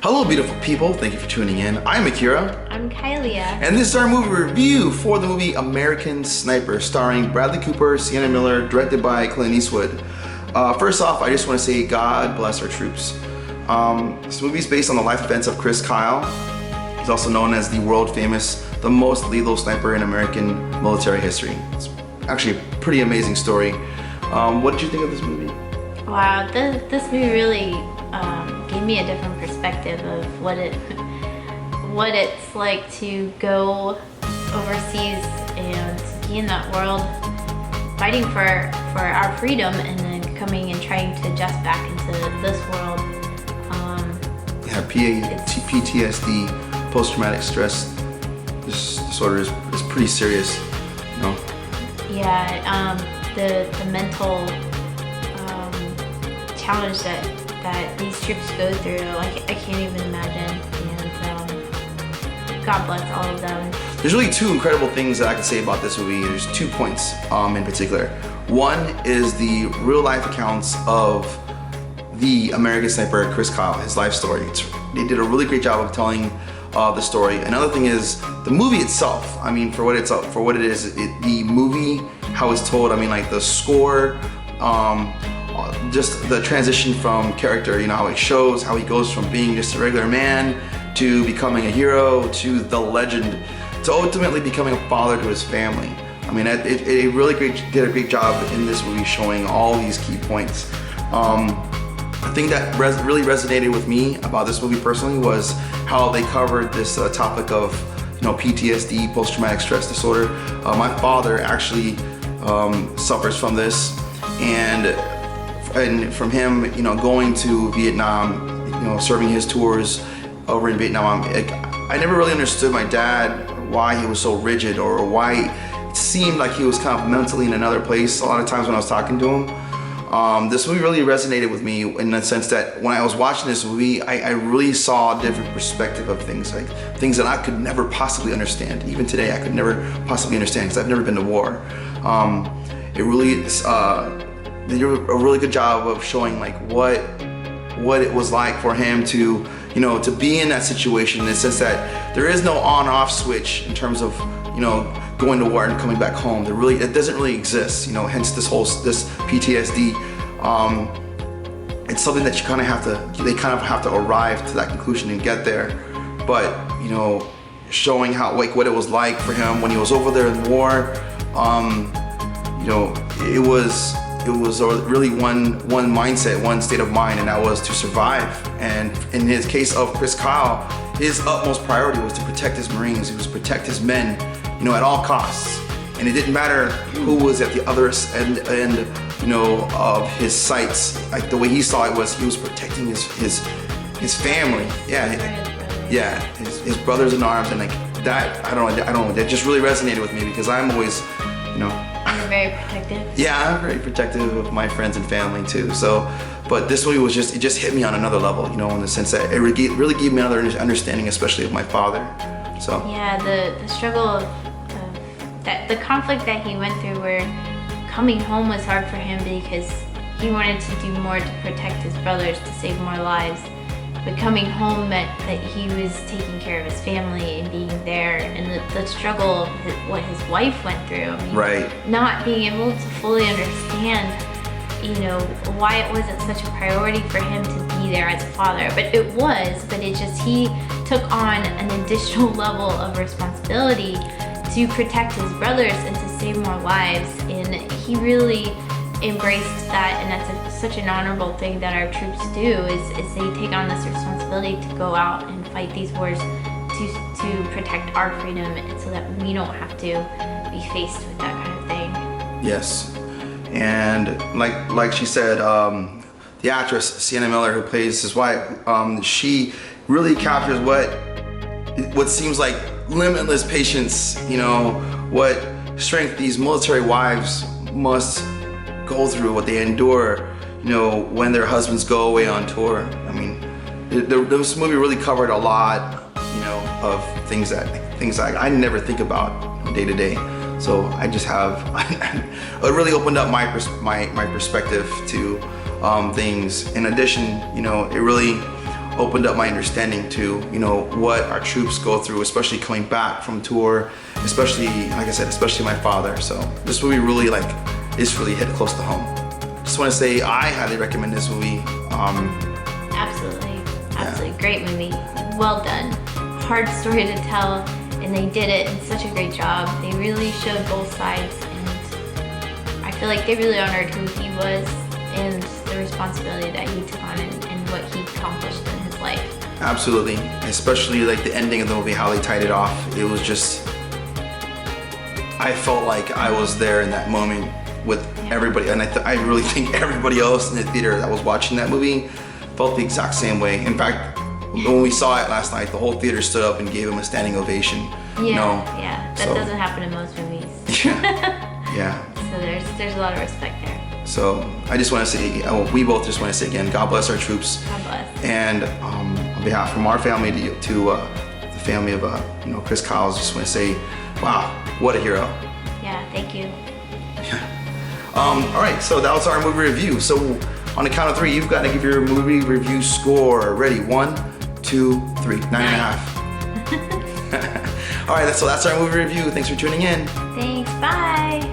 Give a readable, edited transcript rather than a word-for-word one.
Hello, beautiful people. Thank you for tuning in. I'm Akira. I'm Kylia. And this is our movie review for the movie American Sniper, starring Bradley Cooper, Sienna Miller, directed by Clint Eastwood. First off, I just want to say God bless our troops. This movie is based on the life events of Chris Kyle. He's also known as the world famous, the most lethal sniper in American military history. It's actually a pretty amazing story. What did you think of this movie? Wow, this movie really gave me a different perspective of what it's like to go overseas and be in that world, fighting for our freedom, and then coming and trying to adjust back into this world. Yeah, PTSD, post-traumatic stress disorder is pretty serious, you know? Yeah, the mental challenge that these troops go through, I can't even imagine, and God bless all of them. There's really two incredible things that I can say about this movie. There's 2 points in particular. One is the real life accounts of the American sniper Chris Kyle, his life story. They did a really great job of telling the story. Another thing is the movie itself. I mean, for what it is, the movie, how it's told. I mean, like the score, just the transition from character, you know, how it shows how he goes from being just a regular man to becoming a hero to the legend to ultimately becoming a father to his family. I mean, it really did a great job in this movie showing all these key points. The thing that really resonated with me about this movie personally was how they covered this topic of, you know, PTSD, post-traumatic stress disorder. My father actually suffers from this, and from him, you know, going to Vietnam, you know, serving his tours over in Vietnam, I never really understood my dad, why he was so rigid, or why it seemed like he was kind of mentally in another place a lot of times when I was talking to him. This movie really resonated with me in the sense that when I was watching this movie, I really saw a different perspective of things, like things that I could never possibly understand. Even today, I could never possibly understand because I've never been to war. It really, they did a really good job of showing like what it was like for him to, you know, to be in that situation, in the sense that there is no on-off switch in terms of, you know, going to war and coming back home. It doesn't really exist, you know, hence this PTSD. It's something that they kind of have to arrive to that conclusion and get there. But, you know, showing how, like, what it was like for him when he was over there in war, you know, it was really one mindset, one state of mind, and that was to survive. And in his case of Chris Kyle, his utmost priority was to protect his Marines. It was to protect his men, you know, at all costs. And it didn't matter who was at the other end, you know, of his sights. Like the way he saw it was, he was protecting his family. Yeah, his brothers in arms, and like that. I don't know. That just really resonated with me because I'm always, you know. You're very protective. Yeah, I'm very protective of my friends and family too. So, but this movie was it just hit me on another level, you know, in the sense that it really gave me another understanding, especially of my father. So. Yeah, the struggle of the conflict that he went through, where coming home was hard for him because he wanted to do more to protect his brothers, to save more lives. But coming home meant that he was taking care of his family and being there, and the struggle of what his wife went through. I mean, right. Not being able to fully understand, you know, why it wasn't such a priority for him to be there as a father. But it was, he took on an additional level of responsibility to protect his brothers and to save more lives. And he really embraced that, and that's such an honorable thing that our troops do, is they take on this responsibility to go out and fight these wars to protect our freedom, and so that we don't have to be faced with that kind of thing. Yes, and like she said, the actress Sienna Miller, who plays his wife, she really captures what seems like limitless patience, you know, what strength these military wives must go through, what they endure, you know, when their husbands go away on tour. I mean, this movie really covered a lot, you know, of things that I never think about day to day. So I just have, it really opened up my perspective to things. In addition, you know, it really opened up my understanding to, you know, what our troops go through, especially coming back from tour, especially, like I said, especially my father. So this movie really this really hit close to home. Just want to say I highly recommend this movie. Absolutely, absolutely, great movie. Well done. Hard story to tell, and they did it in such a great job. They really showed both sides, and I feel like they really honored who he was and the responsibility that he took on and what he accomplished in his life. Absolutely, especially like the ending of the movie, how they tied it off. It was just, I felt like I was there in that moment with everybody, and I really think everybody else in the theater that was watching that movie felt the exact same way. In fact, when we saw it last night, the whole theater stood up and gave him a standing ovation. Yeah, that doesn't happen in most movies. Yeah. So there's a lot of respect there. So I just want to say, we both just want to say again, God bless our troops. God bless. And on behalf from our family to the family of Chris Kyles, just want to say, wow, what a hero. Yeah, thank you. All right, so that was our movie review. So on the count of 3, you've got to give your movie review score. Ready? 1, 2, 3. 9.5. All right, so that's our movie review. Thanks for tuning in. Thanks. Bye.